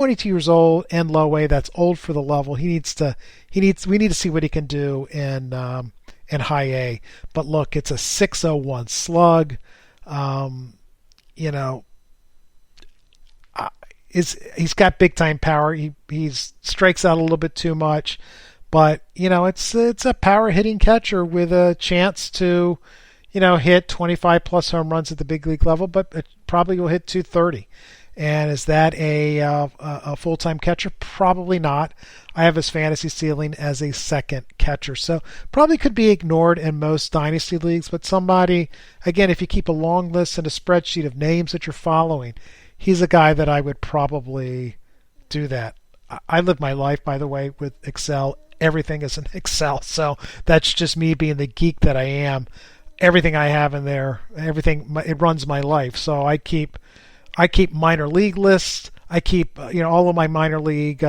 22 years old and low A. That's old for the level. We need to see what he can do in high A. But look, it's a 601 slug. You know, he's got big time power. He strikes out a little bit too much, but you know, it's a power hitting catcher with a chance to, you know, hit 25 plus home runs at the big league level, but it probably will hit 230. And is that a full-time catcher? Probably not. I have his fantasy ceiling as a second catcher. So probably could be ignored in most dynasty leagues, but somebody, again, if you keep a long list and a spreadsheet of names that you're following, he's a guy that I would probably do that. I live my life, by the way, with Excel. Everything is in Excel. So that's just me being the geek that I am. Everything I have in there, it runs my life. So I keep minor league lists. I keep, all of my minor league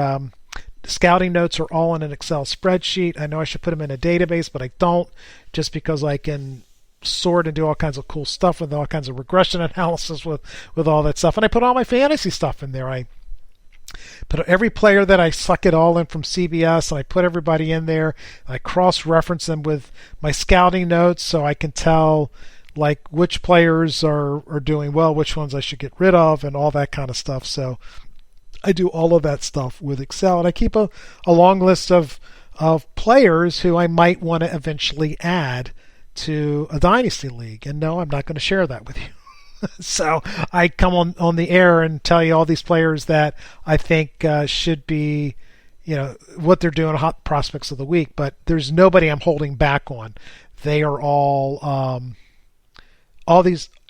scouting notes are all in an Excel spreadsheet. I know I should put them in a database, but I don't, just because I can sort and do all kinds of cool stuff with all kinds of regression analysis with all that stuff. And I put all my fantasy stuff in there. I put every player that I suck it all in from CBS, and I put everybody in there. I cross-reference them with my scouting notes so I can tell like which players are doing well, which ones I should get rid of, and all that kind of stuff. So I do all of that stuff with Excel, and I keep a long list of players who I might want to eventually add to a dynasty league. And no, I'm not going to share that with you. So I come on the air and tell you all these players that I think should be, what they're doing, hot prospects of the week. But there's nobody I'm holding back on. They are all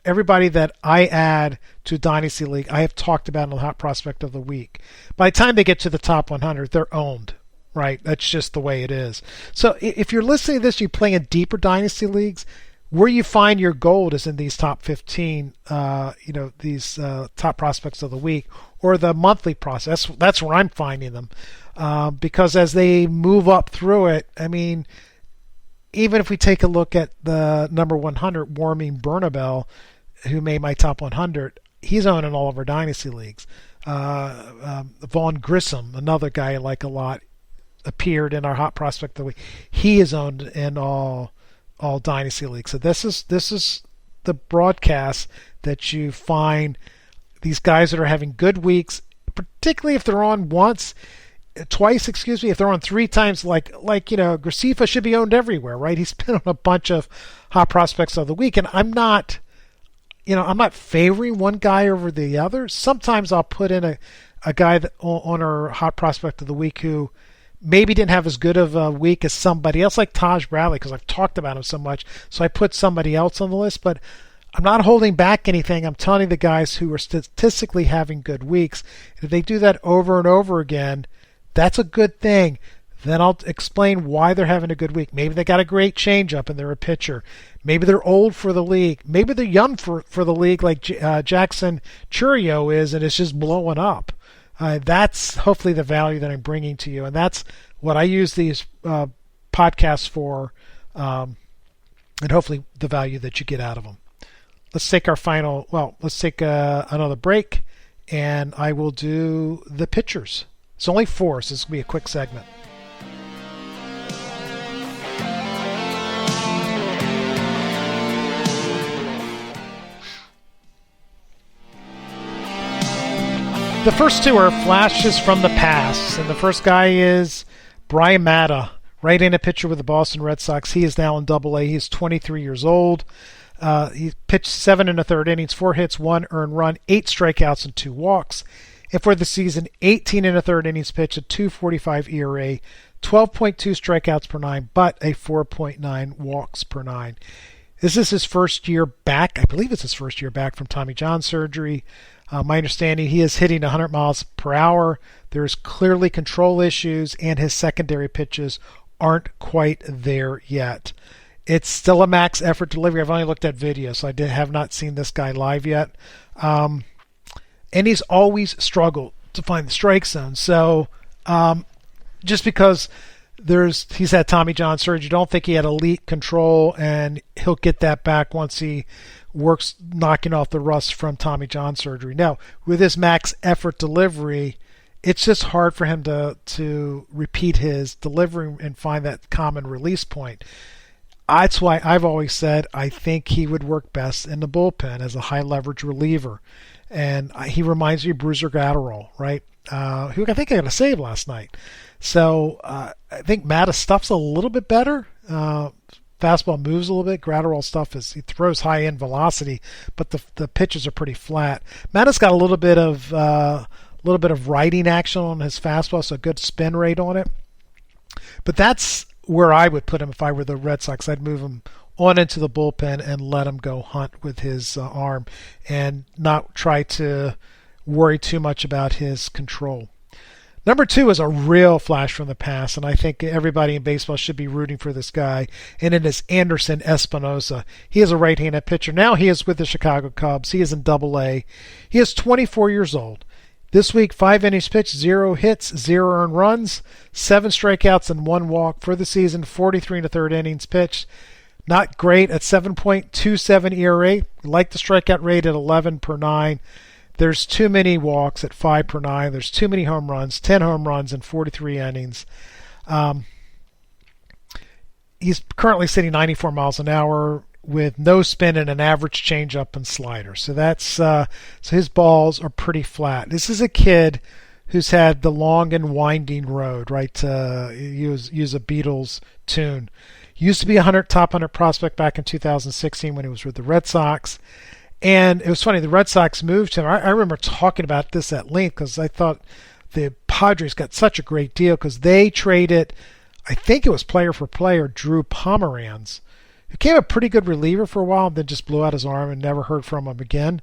everybody that I add to Dynasty League, I have talked about in the Hot Prospect of the Week. By the time they get to the top 100, they're owned, right? That's just the way it is. So if you're listening to this, you play in deeper Dynasty Leagues, where you find your gold is in these top 15, these top prospects of the week, or the monthly process. That's where I'm finding them. Because as they move up through it, I mean, even if we take a look at the number 100, Warming Bernabel, who made my top 100, he's owned in all of our dynasty leagues. Vaughn Grissom, another guy I like a lot, appeared in our hot prospect of the week. He is owned in all dynasty leagues. So this is the broadcast that you find these guys that are having good weeks, particularly if they're on twice, if they're on three times, like Graceffa should be owned everywhere, right? He's been on a bunch of hot prospects of the week, and I'm not favoring one guy over the other. Sometimes I'll put in a guy that on our hot prospect of the week who maybe didn't have as good of a week as somebody else, like Taj Bradley, because I've talked about him so much. So I put somebody else on the list, but I'm not holding back anything. I'm telling the guys who are statistically having good weeks. If they do that over and over again, that's a good thing. Then I'll explain why they're having a good week. Maybe they got a great changeup and they're a pitcher. Maybe they're old for the league. Maybe they're young for the league, like Jackson Chourio is, and it's just blowing up. That's hopefully the value that I'm bringing to you, and that's what I use these podcasts for, and hopefully the value that you get out of them. Let's take another break, and I will do the pitchers. It's only 4, so this will be a quick segment. The first 2 are flashes from the past, and the first guy is Bryan Mata, right-handed pitcher with the Boston Red Sox. He is now in Double-A. He's 23 years old. He pitched 7 1/3 innings, 4 hits, 1 earned run, 8 strikeouts, and 2 walks. And for the season, 18 1/3 innings pitched, a 2.45 ERA, 12.2 strikeouts per 9, but a 4.9 walks per 9. This is his first year back. I believe it's his first year back from Tommy John surgery. My understanding, he is hitting 100 miles per hour. There's clearly control issues, and his secondary pitches aren't quite there yet. It's still a max effort delivery. I've only looked at video, so I have not seen this guy live yet. And he's always struggled to find the strike zone. So just because he's had Tommy John surgery, don't think he had elite control, and he'll get that back once he works knocking off the rust from Tommy John surgery. Now, with his max effort delivery, it's just hard for him to repeat his delivery and find that common release point. That's why I've always said I think he would work best in the bullpen as a high leverage reliever. And he reminds me of Bruiser Gatterall, right? Who I think I got a save last night. So I think Mata's stuff's a little bit better. Fastball moves a little bit. Gratterall stuff he throws high end velocity, but the pitches are pretty flat. Mata's got a little bit of riding action on his fastball, so a good spin rate on it. But that's where I would put him if I were the Red Sox. I'd move him on into the bullpen and let him go hunt with his arm and not try to worry too much about his control. Number 2 is a real flash from the past, and I think everybody in baseball should be rooting for this guy, and it is Anderson Espinoza. He is a right-handed pitcher. Now he is with the Chicago Cubs. He is in Double-A. He is 24 years old. This week, 5 innings pitched, 0 hits, 0 earned runs, 7 strikeouts, and 1 walk. For the season, 43 1/3 innings pitched. Not great at 7.27 ERA. Like the strikeout rate at 11 per 9. There's too many walks at 5 per 9. There's too many home runs, 10 home runs in 43 innings. He's currently sitting 94 miles an hour with no spin and an average changeup and slider. So that's so his balls are pretty flat. This is a kid who's had the long and winding road, right? To use a Beatles tune. Used to be a top 100 prospect back in 2016 when he was with the Red Sox. And it was funny, the Red Sox moved him. I remember talking about this at length because I thought the Padres got such a great deal because they traded, I think it was player for player, Drew Pomeranz, who became a pretty good reliever for a while and then just blew out his arm and never heard from him again.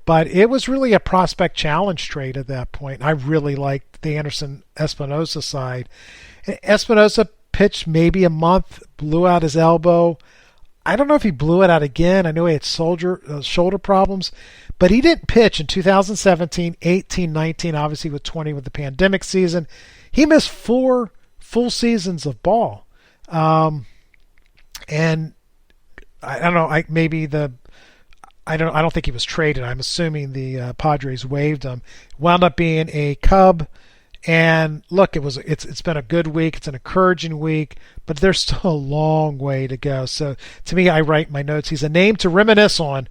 But it was really a prospect challenge trade at that point. I really liked the Anderson Espinoza side. Espinoza pitched maybe a month, blew out his elbow. I don't know if he blew it out again. I know he had shoulder problems, but he didn't pitch in 2017, 18, 19, obviously with 20 with the pandemic season. He missed 4 full seasons of ball. And I don't know, I don't think he was traded. I'm assuming the Padres waived him. Wound up being a Cub. And look, it's been a good week. It's an encouraging week, but there's still a long way to go. So to me, I write my notes. He's a name to reminisce on,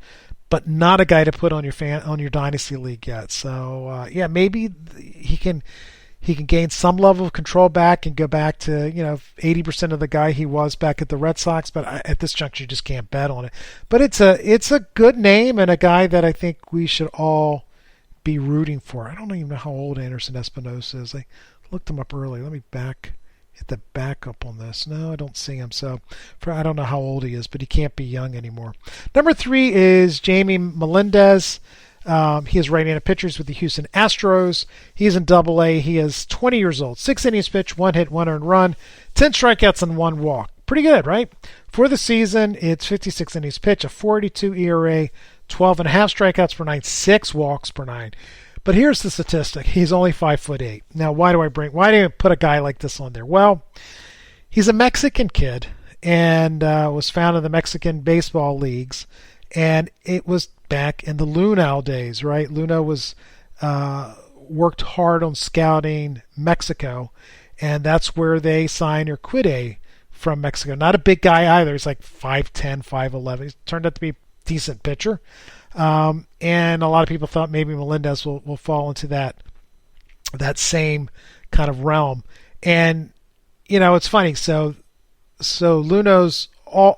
but not a guy to put on your dynasty league yet. So yeah, maybe he can gain some level of control back and go back to 80% of the guy he was back at the Red Sox. But at this juncture, you just can't bet on it. But it's a good name and a guy that I think we should all be rooting for. I don't even know how old Anderson Espinoza is. I looked him up earlier. Let me hit the backup on this. No, I don't see him. So I don't know how old he is, but he can't be young anymore. Number 3 is Jamey Melendez. He is right-handed pitchers with the Houston Astros. He is in Double-A. He is 20 years old. 6 innings pitched, 1 hit, 1 earned run, 10 strikeouts and 1 walk. Pretty good, right? For the season, it's 56 innings pitched, a 42 ERA, 12 and a half strikeouts per 9, 6 walks per 9. But here's the statistic. He's only 5'8". Now, why do I put a guy like this on there? Well, he's a Mexican kid and was found in the Mexican baseball leagues. And it was back in the Lunau days, right? Lunau was worked hard on scouting Mexico, and that's where they signed Urquidy from Mexico. Not a big guy either. He's like 5'10", 5'11". He turned out to be a decent pitcher. And a lot of people thought maybe Melendez will fall into that same kind of realm. And, it's funny. So Lunau's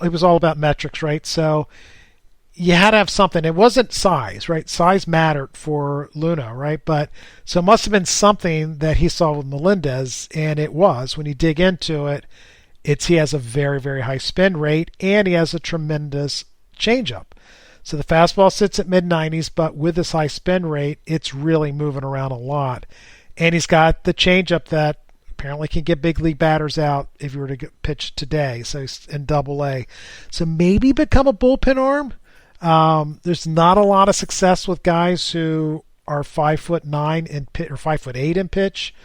it was all about metrics, right? So you had to have something. It wasn't size, right? Size mattered for Lunau, right? But so it must have been something that he saw with Melendez, and it was. When you dig into it, he has a very, very high spin rate, and he has a tremendous changeup. So the fastball sits at mid-90s, but with this high spin rate, it's really moving around a lot. And he's got the changeup that apparently can get big league batters out if you were to pitch today. So he's in Double-A. So maybe become a bullpen arm. There's not a lot of success with guys who are 5'9" in pitch or 5'8" in pitch.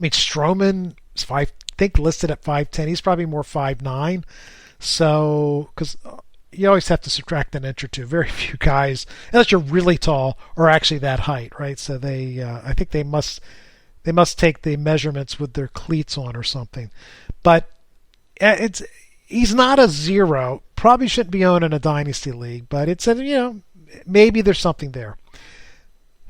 Stroman is listed at 5'10". He's probably more 5'9". So, because you always have to subtract an inch or two. Very few guys, unless you're really tall, are actually that height, right? So I think they must take the measurements with their cleats on or something. But he's not a zero. Probably shouldn't be owned in a dynasty league, but maybe there's something there.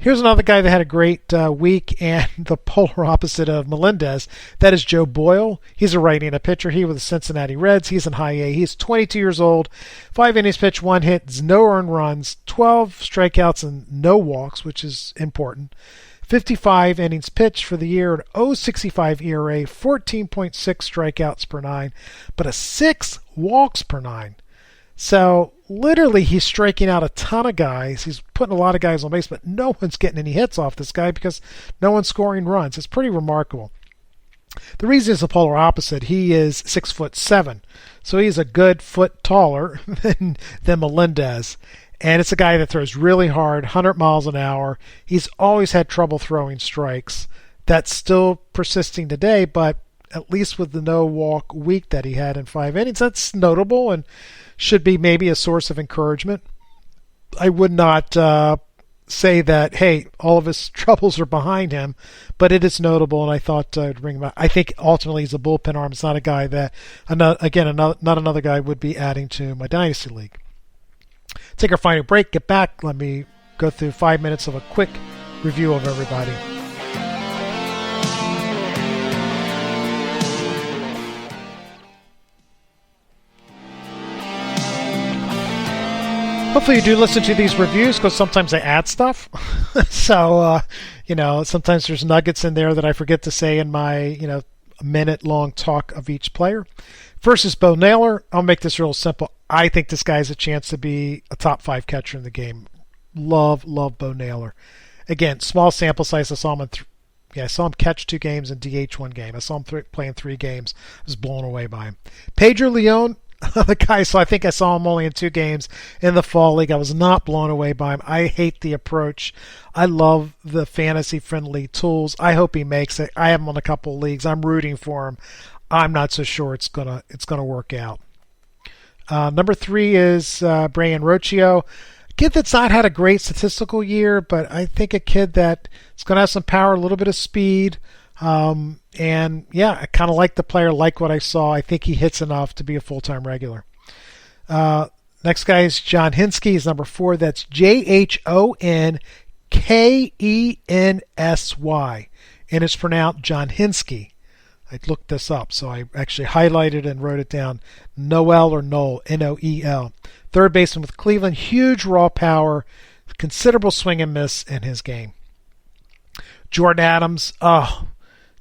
Here's another guy that had a great week and the polar opposite of Melendez. That is Joe Boyle. He's a right-handed pitcher. He with the Cincinnati Reds. He's in high A. He's 22 years old. 5 innings pitched, 1 hit, no earned runs, 12 strikeouts and no walks, which is important. 55 innings pitched for the year, an 0.65 ERA, 14.6 strikeouts per 9, but a 6 walks per 9. So literally he's striking out a ton of guys. He's putting a lot of guys on base, but no one's getting any hits off this guy because no one's scoring runs. It's pretty remarkable. The reason is the polar opposite. He is 6'7", so he's a good foot taller than Melendez. And it's a guy that throws really hard, 100 miles an hour. He's always had trouble throwing strikes. That's still persisting today, but at least with the no-walk week that he had in 5 innings, that's notable and should be maybe a source of encouragement. I would not say that, hey, all of his troubles are behind him, but it is notable, and I thought I'd bring him out. I think ultimately he's a bullpen arm. It's not a guy that, not another guy would be adding to my Dynasty League. Take our final break, get back. Let me go through 5 minutes of a quick review of everybody. Hopefully you do listen to these reviews because sometimes I add stuff. So, sometimes there's nuggets in there that I forget to say in my, minute-long talk of each player. First is Bo Naylor. I'll make this real simple. I think this guy has a chance to be a top 5 catcher in the game. Love Bo Naylor. Again, small sample size. I saw him catch 2 games and DH 1 game. I saw him playing 3 games. I was blown away by him. Pedro Leon. The guy, so I think I saw him only in 2 games in the fall league. I was not blown away by him. I hate the approach. I love the fantasy-friendly tools. I hope he makes it. I have him on a couple of leagues. I'm rooting for him. I'm not so sure it's gonna work out. Number 3 is Brayan Rocchio. A kid that's not had a great statistical year, but I think a kid that is going to have some power, a little bit of speed. And yeah, I kind of like the player, like what I saw. I think he hits enough to be a full-time regular. Next guy is Jhonkensy. He's number 4. That's Jhonkensy. And it's pronounced Jhonkensy. I looked this up, so I actually highlighted and wrote it down. Noel or Noel, Noel. Third baseman with Cleveland. Huge raw power. Considerable swing and miss in his game. Jordyn Adams.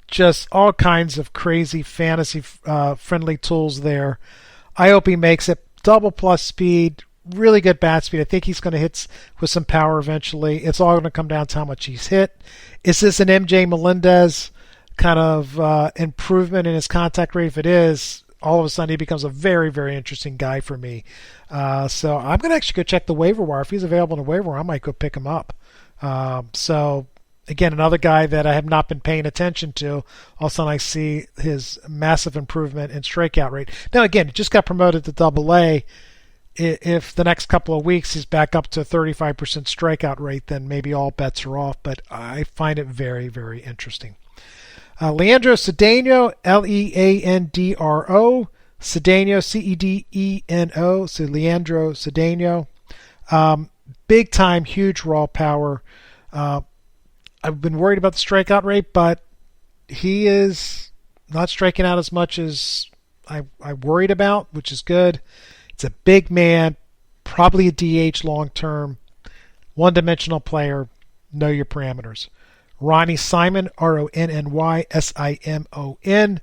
Just all kinds of crazy fantasy friendly tools there. I hope he makes it. Double plus speed, really good bat speed. I think he's going to hit with some power eventually. It's all going to come down to how much he's hit. Is this an MJ Melendez kind of improvement in his contact rate? If it is, all of a sudden he becomes a very, very interesting guy for me. So I'm going to actually go check the waiver wire. If he's available in the waiver wire, I might go pick him up. Again, another guy that I have not been paying attention to. All of a sudden I see his massive improvement in strikeout rate. Now, again, he just got promoted to Double-A. If the next couple of weeks he's back up to 35% strikeout rate, then maybe all bets are off. But I find it very, very interesting. Leandro Cedeno, Leandro. Cedeno, Cedeno. So Leandro Cedeno. Big time, huge raw power. I've been worried about the strikeout rate, but he is not striking out as much as I worried about, which is good. It's a big man, probably a DH long term, one-dimensional player. Know your parameters. Ronny Simon, Ronny Simon.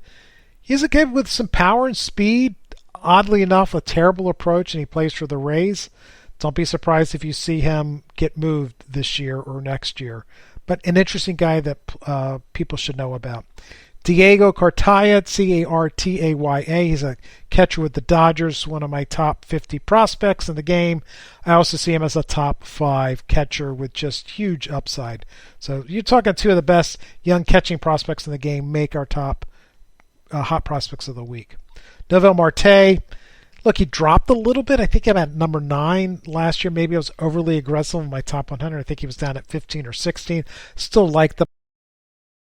He's a kid with some power and speed. Oddly enough, a terrible approach, and he plays for the Rays. Don't be surprised if you see him get moved this year or next year. But an interesting guy that people should know about. Diego Cartaya, Cartaya. He's a catcher with the Dodgers, one of my top 50 prospects in the game. I also see him as a top 5 catcher with just huge upside. So you're talking 2 of the best young catching prospects in the game make our top hot prospects of the week. Noelvi Marte, Look, he dropped a little bit. I think I'm at number 9 last year. Maybe I was overly aggressive in my top 100. I think he was down at 15 or 16. Still like the